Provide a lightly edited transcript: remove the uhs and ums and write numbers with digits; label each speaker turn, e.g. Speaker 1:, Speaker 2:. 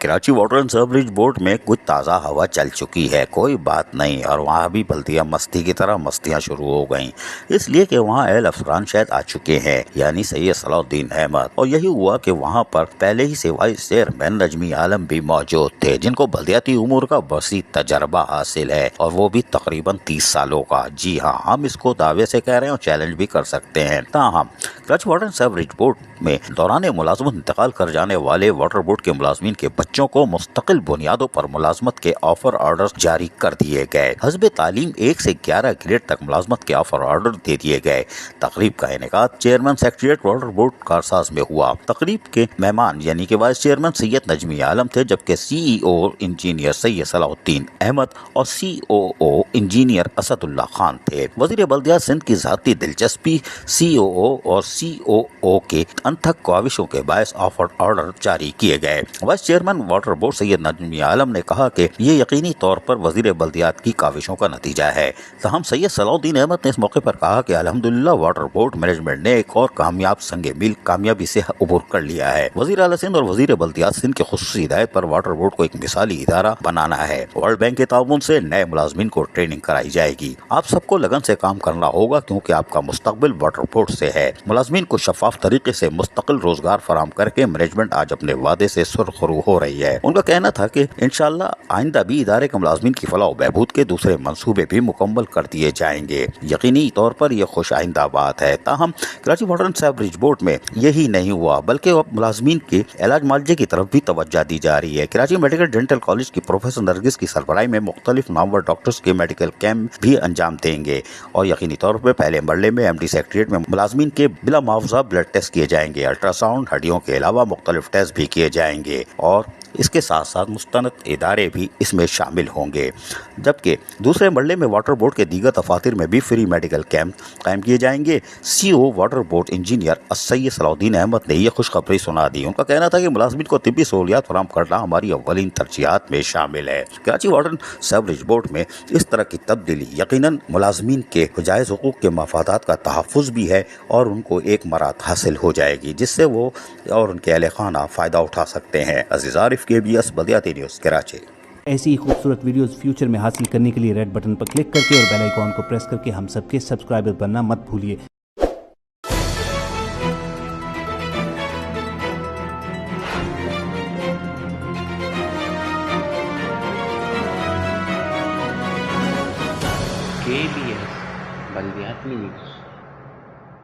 Speaker 1: Karachi water and sewerage board میں کچھ تازہ ہوا چل چکی ہے، کوئی بات نہیں، اور وہاں بھی بلدیہ مستی کی طرح مستیاں شروع ہو گئیں، اس لیے کہ وہاں اہل افسران شاید آ چکے ہیں، یعنی سید صلاح الدین احمد، اور یہی ہوا کہ وہاں پر پہلے ہی سے وائس چیئرمین نجمی عالم بھی موجود تھے، جن کو بلدیاتی امور کا وسیع تجربہ حاصل ہے، اور وہ بھی تقریباً 30 سالوں کا۔ جی ہاں، ہم اس کو دعوے سے کہہ رہے ہیں اور چیلنج بھی کر سکتے ہیں۔ تاہم Karachi water and sewerage board میں دوران ملازمت انتقال کر جانے والے واٹر بورڈ کے ملازمین کے بچوں کو مستقل بنیادوں پر ملازمت کے آفر آرڈر جاری کر دیے گئے۔ حزب تعلیم 1 سے 11 گریڈ تک ملازمت کے آفر آرڈر دے دیے گئے۔ تقریب کا انعقاد چیئرمین سیکریٹریٹ واٹر بورڈ کارساز میں ہوا۔ تقریب کے مہمان یعنی کہ وائس چیئرمین سید نجمی عالم تھے، جبکہ سی ای او انجینئر سید صلاح الدین احمد اور سی او او انجینئر اسد اللہ خان تھے۔ وزیر بلدیات سندھ کی ذاتی دلچسپی، سی او او اور سی او او کے انتھک کاوشوں کے باعث آفر آرڈر جاری کیے گئے۔ وائس چیئرمین واٹر بورڈ سید نجمی عالم نے کہا کہ یہ یقینی طور پر وزیر بلدیات کی کاوشوں کا نتیجہ ہے۔ تاہم سید صلاح الدین احمد نے اس موقع پر کہا کہ الحمدللہ واٹر بورڈ مینجمنٹ نے ایک اور کامیاب سنگ میل کامیابی سے عبور کر لیا ہے۔ وزیر اعلیٰ سندھ اور وزیر بلدیات سندھ کی خصوصی ہدایت پر واٹر بورڈ کو ایک مثالی ادارہ بنانا ہے۔ ورلڈ بینک کے تعاون سے نئے ملازمین کو ٹریننگ کرائی جائے گی۔ آپ سب کو لگن سے کام کرنا ہوگا، کیونکہ آپ کا مستقبل واٹر بورڈ سے ہے۔ ملازمین کو شفاف طریقے سے مستقل روزگار فراہم کر کے مینجمنٹ آج اپنے وعدے سے سرخرو ہو رہی ہے۔ ان کا کہنا تھا کہ انشاءاللہ آئندہ بھی ادارے کے ملازمین کی فلاح و بہبود کے دوسرے منصوبے بھی مکمل کر دیے جائیں گے۔ یقینی طور پر یہ خوش آئندہ بات ہے۔ تاہم Karachi water and sewerage board میں یہی نہیں ہوا، بلکہ اب ملازمین کے علاج معالجے کی طرف بھی توجہ دی جا رہی ہے۔ کراچی میڈیکل ڈینٹل کالج کی پروفیسر نرگس کی سربراہی میں مختلف نامور ڈاکٹرز کے میڈیکل کیمپ بھی انجام دیں گے، اور یقینی طور پر پہلے مرحلے میں ایم ڈی سیکریٹریٹ میں ملازمین کے بلا معاوضہ بلڈ ٹیسٹ کیے جائیں گے، الٹرا ساؤنڈ، ہڈیوں کے علاوہ مختلف ٹیسٹ بھی کیے جائیں گے، اور اس کے ساتھ ساتھ مستند ادارے بھی اس میں شامل ہوں گے۔ جبکہ دوسرے مرحلے میں واٹر بورڈ کے دیگر دفاتر میں بھی فری میڈیکل کیمپ قائم کیے جائیں گے۔ سی او واٹر بورڈ انجینئر سید صلاح الدین احمد نے یہ خوشخبری سنا دی۔ ان کا کہنا تھا کہ ملازمین کو طبی سہولیات فراہم کرنا ہماری اولین ترجیحات میں شامل ہے۔ Karachi water and sewerage board میں اس طرح کی تبدیلی یقیناً ملازمین کے جائز حقوق کے مفادات کا تحفظ بھی ہے، اور ان کو ایک مراد حاصل ہو جائے گی جس سے وہ اور ان کے اہل خانہ فائدہ اٹھا سکتے ہیں۔ عزیز عارف، کے بی ایس بلدیاتی نیوز، کراچی۔
Speaker 2: ایسی ہی خوبصورت ویڈیوز فیوچر میں حاصل کرنے کے لیے ریڈ بٹن پر کلک کر کے اور بیل آئیکن کو پریس کر کے ہم سب کے سبسکرائبر بننا مت بھولیے۔
Speaker 3: KBS بلدیاتی نیوز۔